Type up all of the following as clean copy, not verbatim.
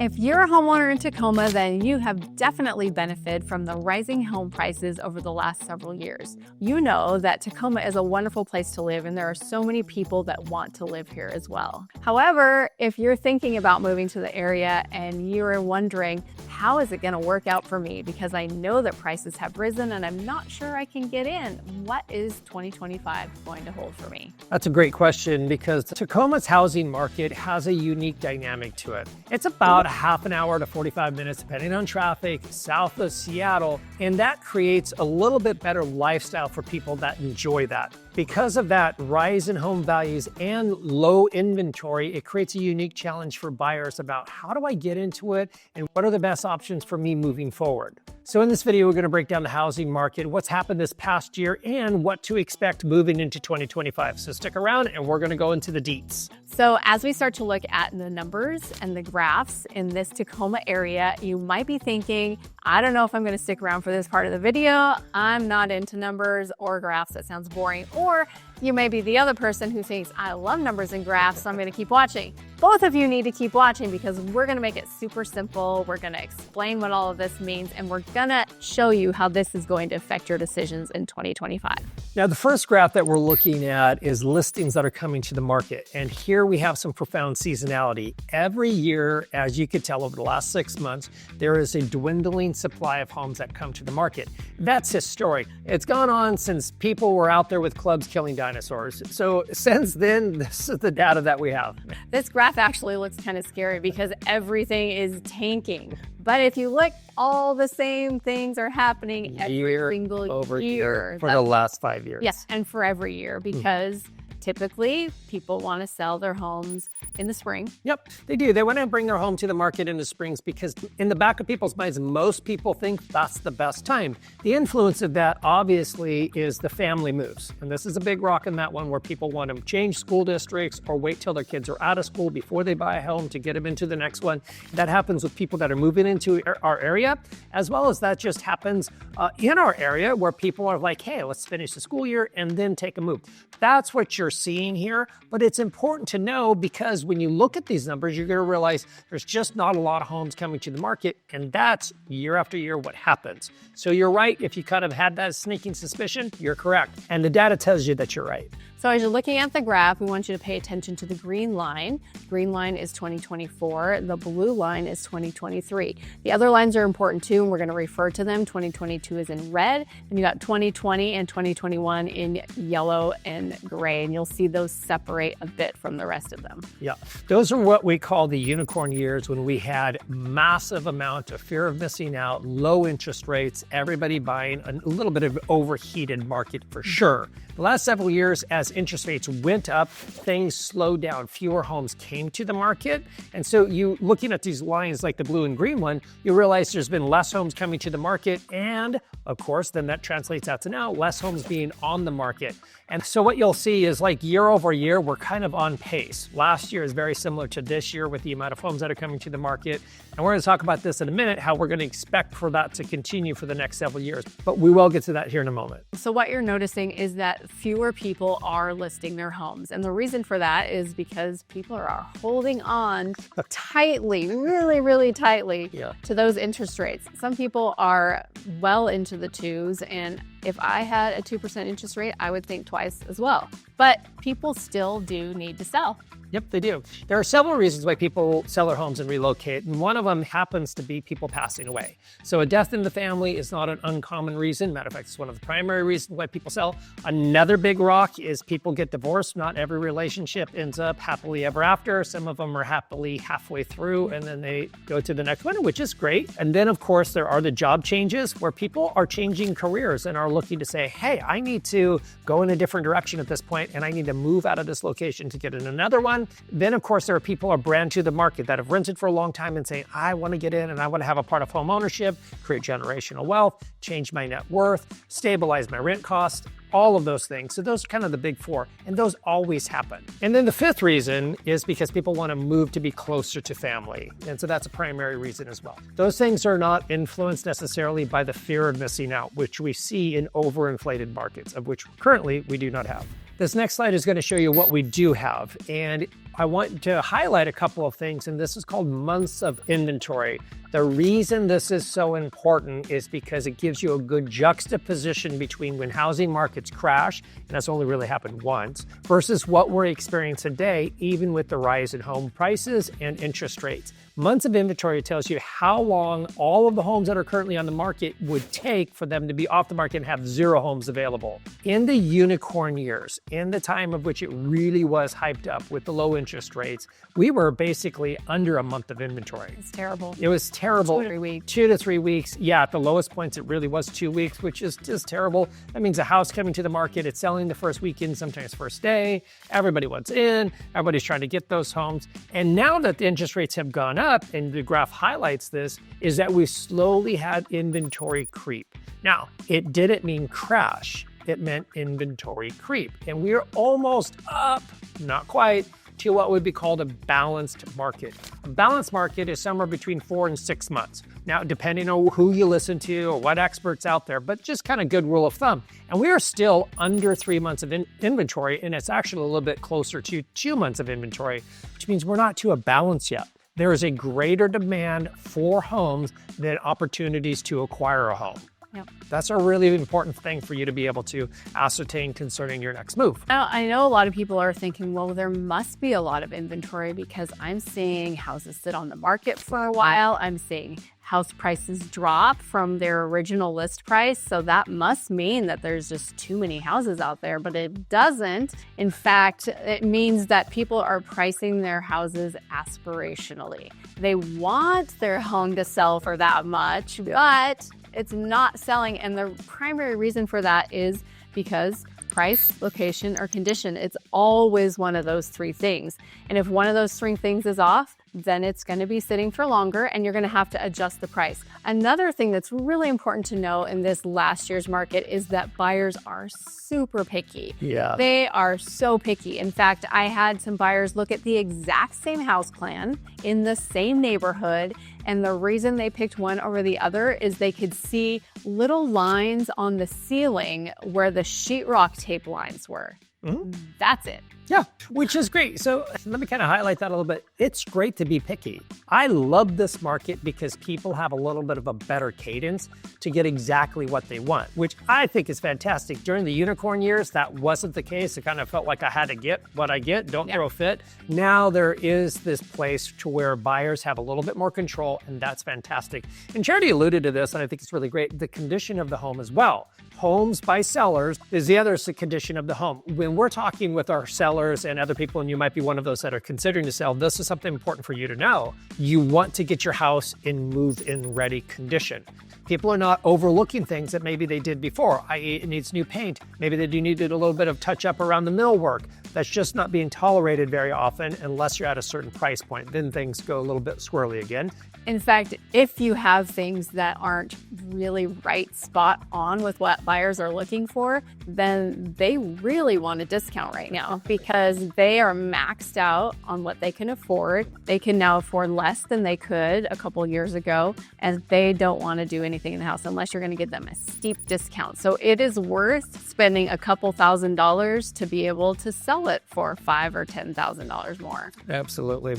If you're a homeowner in Tacoma, then you have definitely benefited from the rising home prices over the last several years. You know that Tacoma is a wonderful place to live, and there are so many people that want to live here as well. However, if you're thinking about moving to the area and you're wondering, how is it going to work out for me? Because I know that prices have risen and I'm not sure I can get in. What is 2025 going to hold for me? That's a great question, because Tacoma's housing market has a unique dynamic to it. It's about a half an hour to 45 minutes, depending on traffic, south of Seattle, and that creates a little bit better lifestyle for people that enjoy that. Because of that rise in home values and low inventory, it creates a unique challenge for buyers about how do I get into it and what are the best options for me moving forward. So in this video, we're going to break down the housing market, what's happened this past year, and what to expect moving into 2025. So stick around and we're going to go into the deets. So as we start to look at the numbers and the graphs in this Tacoma area, you might be thinking, I don't know if I'm going to stick around for this part of the video. I'm not into numbers or graphs. That sounds boring. Or you may be the other person who thinks, I love numbers and graphs, so I'm going to keep watching. Both of you need to keep watching because we're going to make it super simple. We're going to explain what all of this means, and we're going to show you how this is going to affect your decisions in 2025. Now, the first graph that we're looking at is listings that are coming to the market. And here we have some profound seasonality. Every year, as you could tell over the last 6 months, there is a dwindling supply of homes that come to the market. That's historic. It's gone on since people were out there with clubs killing dinosaurs. So since then, this is the data that we have. This graph actually looks kind of scary because everything is tanking. But if you look, all the same things are happening every single over year. For the last 5 years. Yes, and for every year, because typically people want to sell their homes in the spring. Yep, they do. They want to bring their home to the market in the springs because in the back of people's minds, most people think that's the best time. The influence of that obviously is the family moves. And this is a big rock in that one where people want to change school districts or wait till their kids are out of school before they buy a home to get them into the next one. That happens with people that are moving into our area, as well as that just happens in our area where people are like, hey, let's finish the school year and then take a move. That's what you're seeing here, but it's important to know because when you look at these numbers, you're going to realize there's just not a lot of homes coming to the market, and that's year after year what happens. So you're right. If you kind of had that sneaking suspicion, you're correct. And the data tells you that you're right. So as you're looking at the graph, we want you to pay attention to the green line. Green line is 2024. The blue line is 2023. The other lines are important too, and we're going to refer to them. 2022 is in red, and you got 2020 and 2021 in yellow and gray, and you'll see those separate a bit from the rest of them. Yeah, those are what we call the unicorn years, when we had massive amount of fear of missing out, low interest rates, everybody buying, a little bit of overheated market for sure. The last several years, as interest rates went up, things slowed down. Fewer homes came to the market. And so you looking at these lines like the blue and green one, you realize there's been less homes coming to the market. And of course, then that translates out to now less homes being on the market. And so what you'll see is like year over year, we're kind of on pace. Last year is very similar to this year with the amount of homes that are coming to the market. And we're going to talk about this in a minute, how we're going to expect for that to continue for the next several years. But we will get to that here in a moment. So what you're noticing is that fewer people are listing their homes. And the reason for that is because people are holding on tightly, really, really tightly to those interest rates. Some people are well into the twos, and if I had a 2% interest rate, I would think twice as well. But people still do need to sell. Yep, they do. There are several reasons why people sell their homes and relocate, and one of them happens to be people passing away. So a death in the family is not an uncommon reason. Matter of fact, it's one of the primary reasons why people sell. Another big rock is people get divorced. Not every relationship ends up happily ever after. Some of them are happily halfway through, and then they go to the next one, which is great. And then, of course, there are the job changes where people are changing careers and are looking to say, hey, I need to go in a different direction at this point, and I need to move out of this location to get in another one. Then, of course, there are people who are brand to the market that have rented for a long time and say, I want to get in and I want to have a part of home ownership, create generational wealth, change my net worth, stabilize my rent costs, all of those things. So those are kind of the big four, and those always happen. And then the fifth reason is because people want to move to be closer to family. And so that's a primary reason as well. Those things are not influenced necessarily by the fear of missing out, which we see in overinflated markets, of which currently we do not have. This next slide is going to show you what we do have. And I want to highlight a couple of things, and this is called months of inventory. The reason this is so important is because it gives you a good juxtaposition between when housing markets crash, and that's only really happened once, versus what we're experiencing today, even with the rise in home prices and interest rates. Months of inventory tells you how long all of the homes that are currently on the market would take for them to be off the market and have 0 homes available. In the unicorn years, in the time of which it really was hyped up with the low interest rates, we were basically under a month of inventory. It's terrible. It was terrible. 2 to 3 weeks. 2 to 3 weeks. Yeah, at the lowest points, it really was 2 weeks, which is just terrible. That means a house coming to the market, it's selling the first weekend, sometimes first day. Everybody wants in. Everybody's trying to get those homes. And now that the interest rates have gone up, and the graph highlights this, is that we slowly had inventory creep. Now, it didn't mean crash. It meant inventory creep. And we're almost up, not quite, to what would be called a balanced market. A balanced market is somewhere between 4 and 6 months. Now, depending on who you listen to or what experts out there, but just kind of good rule of thumb. And we are still under 3 months of inventory, and it's actually a little bit closer to 2 months of inventory, which means we're not to a balance yet. There is a greater demand for homes than opportunities to acquire a home. Yep. That's a really important thing for you to be able to ascertain concerning your next move. Now, I know a lot of people are thinking, well, there must be a lot of inventory because I'm seeing houses sit on the market for a while. I'm seeing house prices drop from their original list price. So that must mean that there's just too many houses out there, but it doesn't. In fact, it means that people are pricing their houses aspirationally. They want their home to sell for that much, but it's not selling. And the primary reason for that is because price, location, or condition. It's always one of those 3 things. And if one of those 3 things is off, then it's going to be sitting for longer and you're going to have to adjust the price. Another thing that's really important to know in this last year's market is that buyers are super picky. Yeah. They are so picky. In fact, I had some buyers look at the exact same house plan in the same neighborhood, and the reason they picked one over the other is they could see little lines on the ceiling where the sheetrock tape lines were. Mm-hmm. That's it. Yeah, which is great. So let me kind of highlight that a little bit. It's great to be picky. I love this market because people have a little bit of a better cadence to get exactly what they want, which I think is fantastic. During the unicorn years, that wasn't the case. It kind of felt like I had to get what I get, don't throw a fit. Now there is this place to where buyers have a little bit more control, and that's fantastic. And Charity alluded to this, and I think it's really great, the condition of the home as well. Homes by sellers is the other condition of the home. When we're talking with our sellers and other people, and you might be one of those that are considering to sell, this is something important for you to know. You want to get your house in move-in ready condition. People are not overlooking things that maybe they did before, i.e. it needs new paint. Maybe they do need a little bit of touch up around the millwork. That's just not being tolerated very often unless you're at a certain price point. Then things go a little bit swirly again. In fact, if you have things that aren't really right spot on with what buyers are looking for, then they really want a discount right now because they are maxed out on what they can afford. They can now afford less than they could a couple years ago, and they don't want to do anything in the house unless you're going to give them a steep discount. So it is worth spending a couple $1,000s to be able to sell it for $5,000 or $10,000 more. Absolutely.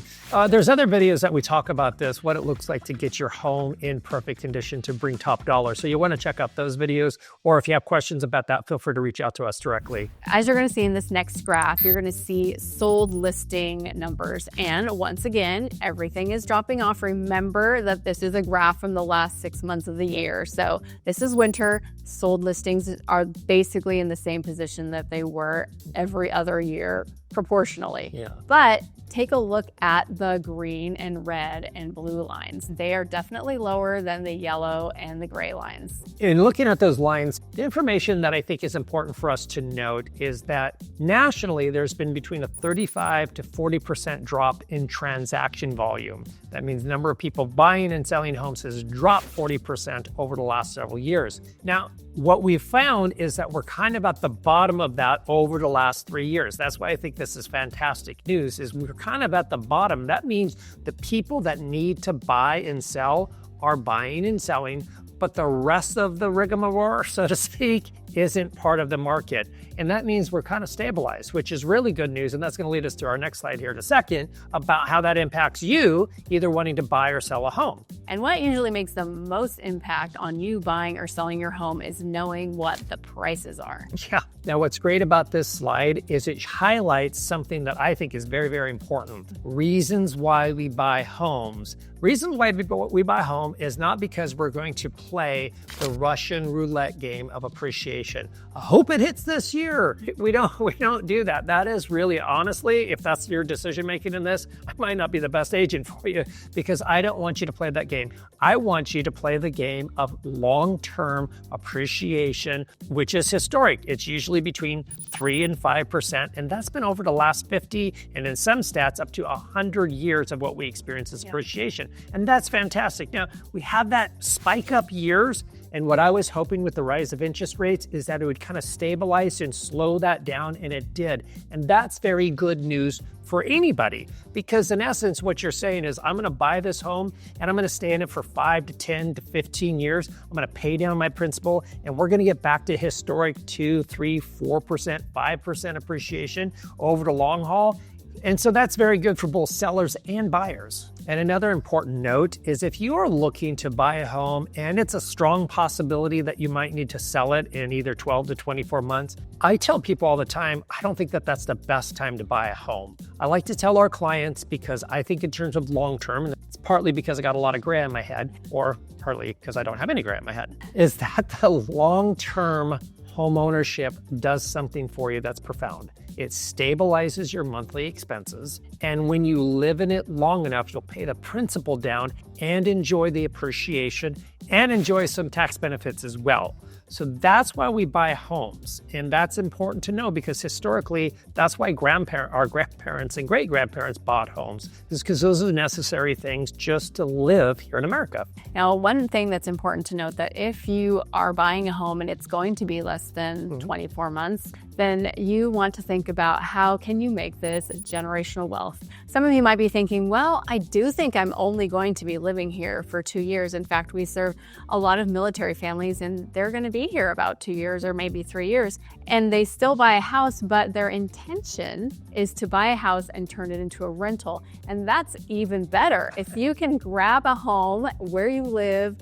There's other videos that we talk about this, what it looks like to get your home in perfect condition to bring top dollar. So you want to check out those videos, or if you have questions about that, feel free to reach out to us directly. As you're going to see in this next graph, you're going to see sold listing numbers. And once again, everything is dropping off. Remember that this is a graph from the last 6 months of the year. So this is winter. Sold listings are basically in the same position that they were every other year proportionally. Yeah. But take a look at the green and red and blue lines. They are definitely lower than the yellow and the gray lines. In looking at those lines, the information that I think is important for us to note is that nationally, there's been between a 35 to 40% drop in transaction volume. That means the number of people buying and selling homes has dropped 40% over the last several years. Now, what we've found is that we're kind of at the bottom of that over the last 3 years. That's why I think this is fantastic news, is we're kind of at the bottom. That means the people that need to buy and sell are buying and selling, but but the rest of the rigmarole, so to speak, isn't part of the market. And that means we're kind of stabilized, which is really good news. And that's going to lead us to our next slide here in a second about how that impacts you either wanting to buy or sell a home. And what usually makes the most impact on you buying or selling your home is knowing what the prices are. Yeah. Now, what's great about this slide is it highlights something that I think is very, very important. Reasons why we buy homes. Reasons why we buy home is not because we're going to play the Russian roulette game of appreciation. I hope it hits this year. We don't do that. That is really, honestly, if that's your decision making in this, I might not be the best agent for you because I don't want you to play that game. I want you to play the game of long-term appreciation, which is historic. It's usually between 3 and 5%, and that's been over the last 50, and in some stats, up to 100 years of what we experience as appreciation. And that's fantastic. Now, we have that spike up years, and what I was hoping with the rise of interest rates is that it would kind of stabilize and slow that down, and it did. And that's very good news for anybody, because in essence, what you're saying is, I'm gonna buy this home and I'm gonna stay in it for 5 to 10 to 15 years. I'm gonna pay down my principal and we're gonna get back to historic 2, 3, 4%, 5% appreciation over the long haul. And so that's very good for both sellers and buyers. And another important note is if you are looking to buy a home and it's a strong possibility that you might need to sell it in either 12 to 24 months, I tell people all the time, I don't think that that's the best time to buy a home. I like to tell our clients because I think in terms of long-term, and it's partly because I got a lot of gray in my head, or partly because I don't have any gray in my head, is that the long-term home ownership does something for you that's profound. It stabilizes your monthly expenses, and when you live in it long enough, you'll pay the principal down and enjoy the appreciation and enjoy some tax benefits as well. So that's why we buy homes, and that's important to know because historically, that's why our grandparents and great-grandparents bought homes, is because those are the necessary things just to live here in America. Now, one thing that's important to note that if you are buying a home and it's going to be less than 24 months, then you want to think about how can you make this generational wealth. Some of you might be thinking, well, I do think I'm only going to be living here for 2 years. In fact, we serve a lot of military families and they're going to be here about 2 years or maybe 3 years. And they still buy a house, but their intention is to buy a house and turn it into a rental. And that's even better. If you can grab a home where you live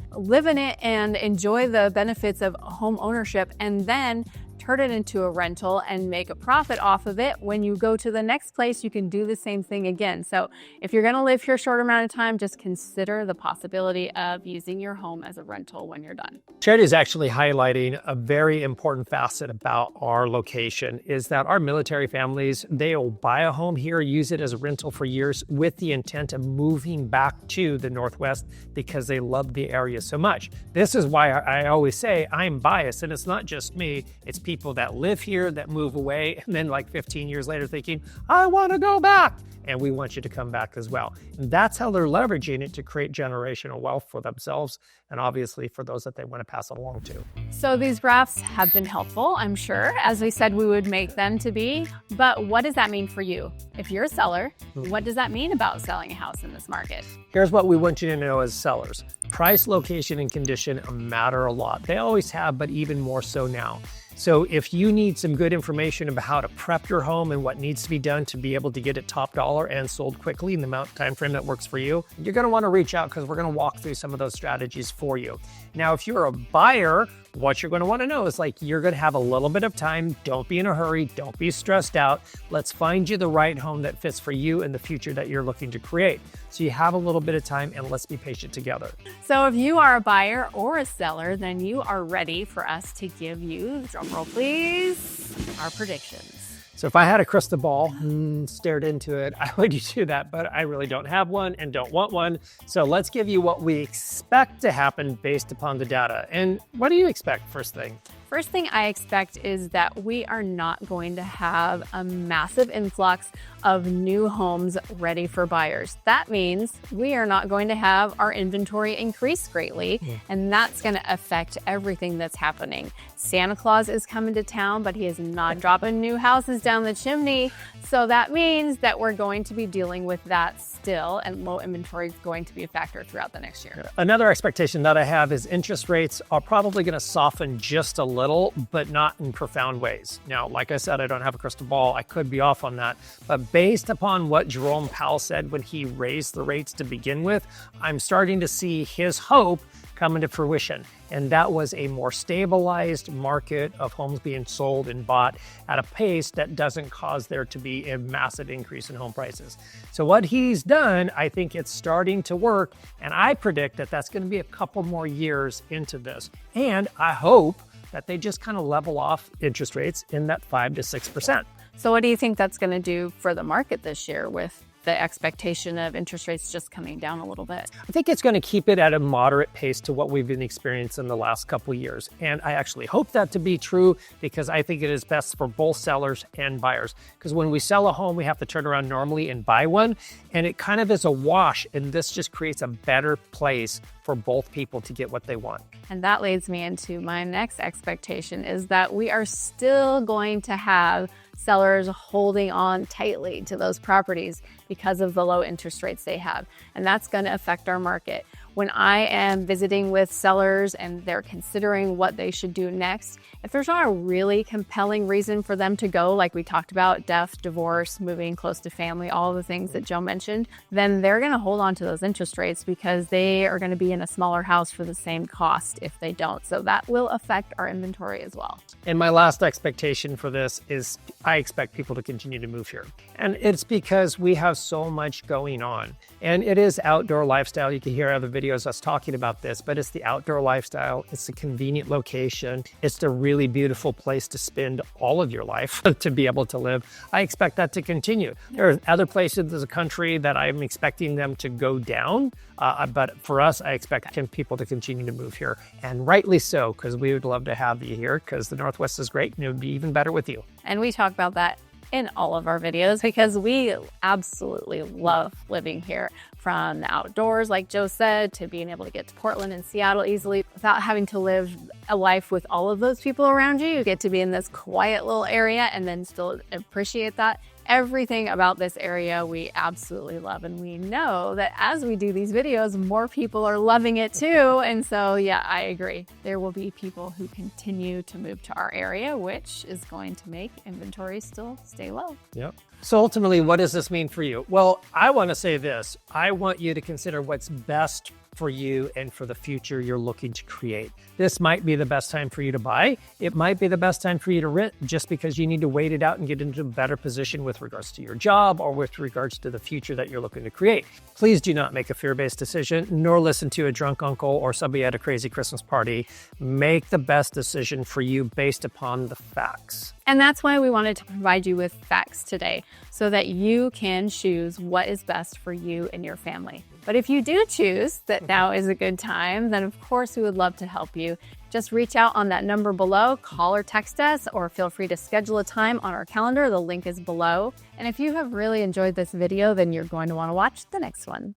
in it and enjoy the benefits of home ownership and then turn it into a rental and make a profit off of it. When you go to the next place, you can do the same thing again. So if you're going to live here a short amount of time, just consider the possibility of using your home as a rental when you're done. Charity is actually highlighting a very important facet about our location is that our military families, they'll buy a home here, use it as a rental for years with the intent of moving back to the Northwest because they love the area so much. This is why I always say I'm biased, and it's not just me, it's people that live here that move away and then like 15 years later thinking, I want to go back. And we want you to come back as well. And that's how they're leveraging it to create generational wealth for themselves and obviously for those that they want to pass it along to. So these graphs have been helpful, I'm sure. As we said, we would make them to be. But what does that mean for you? If you're a seller, what does that mean about selling a house in this market? Here's what we want you to know as sellers. Price, location, and condition matter a lot. They always have, but even more so now. So if you need some good information about how to prep your home and what needs to be done to be able to get it top dollar and sold quickly in the time frame that works for you, you're going to want to reach out because we're going to walk through some of those strategies for you. Now, if you're a buyer, what you're going to want to know is you're going to have a little bit of time. Don't be in a hurry. Don't be stressed out. Let's find you the right home that fits for you and the future that you're looking to create. So you have a little bit of time and let's be patient together. So if you are a buyer or a seller, then you are ready for us to give you, drumroll please, our predictions. So if I had a crystal ball and stared into it, I would do that, but I really don't have one and don't want one. So let's give you what we expect to happen based upon the data. And what do you expect first thing? First thing I expect is that we are not going to have a massive influx of new homes ready for buyers. That means we are not going to have our inventory increase greatly, and that's going to affect everything that's happening. Santa Claus is coming to town, but he is not dropping new houses down the chimney. So that means that we're going to be dealing with that still, and low inventory is going to be a factor throughout the next year. Another expectation that I have is interest rates are probably going to soften just a little, but not in profound ways. Now, like I said, I don't have a crystal ball. I could be off on that. But based upon what Jerome Powell said when he raised the rates to begin with, I'm starting to see his hope come into fruition. And that was a more stabilized market of homes being sold and bought at a pace that doesn't cause there to be a massive increase in home prices. So what he's done, I think it's starting to work. And I predict that that's going to be a couple more years into this. And I hope that they just kind of level off interest rates in that 5 to 6%. So what do you think that's going to do for the market this year with the expectation of interest rates just coming down a little bit? I think it's going to keep it at a moderate pace to what we've been experiencing the last couple of years. And I actually hope that to be true because I think it is best for both sellers and buyers. Because when we sell a home, we have to turn around normally and buy one. And it kind of is a wash. And this just creates a better place for both people to get what they want. And that leads me into my next expectation is that we are still going to have sellers holding on tightly to those properties because of the low interest rates they have. And that's going to affect our market. When I am visiting with sellers and they're considering what they should do next, if there's not a really compelling reason for them to go, like we talked about, death, divorce, moving close to family, all the things that Joe mentioned, then they're going to hold on to those interest rates because they are going to be in a smaller house for the same cost if they don't. So that will affect our inventory as well. And my last expectation for this is I expect people to continue to move here. And it's because we have so much going on. And it is outdoor lifestyle. You can hear other videos us talking about this, but it's the outdoor lifestyle. It's a convenient location. It's a really beautiful place to spend all of your life to be able to live. I expect that to continue. There are other places in the country that I'm expecting them to go down. But for us, I expect people to continue to move here. And rightly so, because we would love to have you here because the Northwest is great and it would be even better with you. And we talk about that in all of our videos because we absolutely love living here, from the outdoors, like Joe said, to being able to get to Portland and Seattle easily without having to live a life with all of those people around you. You get to be in this quiet little area and then still appreciate that. Everything about this area we absolutely love, and we know that as we do these videos, more people are loving it too. And so, yeah, I agree. There will be people who continue to move to our area, which is going to make inventory still stay low. Yep. So ultimately, what does this mean for you? Well, I want to say this. I want you to consider what's best for you and for the future you're looking to create. This might be the best time for you to buy. It might be the best time for you to rent just because you need to wait it out and get into a better position with regards to your job or with regards to the future that you're looking to create. Please do not make a fear-based decision, nor listen to a drunk uncle or somebody at a crazy Christmas party. Make the best decision for you based upon the facts. And that's why we wanted to provide you with facts today so that you can choose what is best for you and your family. But if you do choose that now is a good time, then of course we would love to help you. Just reach out on that number below, call or text us, or feel free to schedule a time on our calendar. The link is below. And if you have really enjoyed this video, then you're going to want to watch the next one.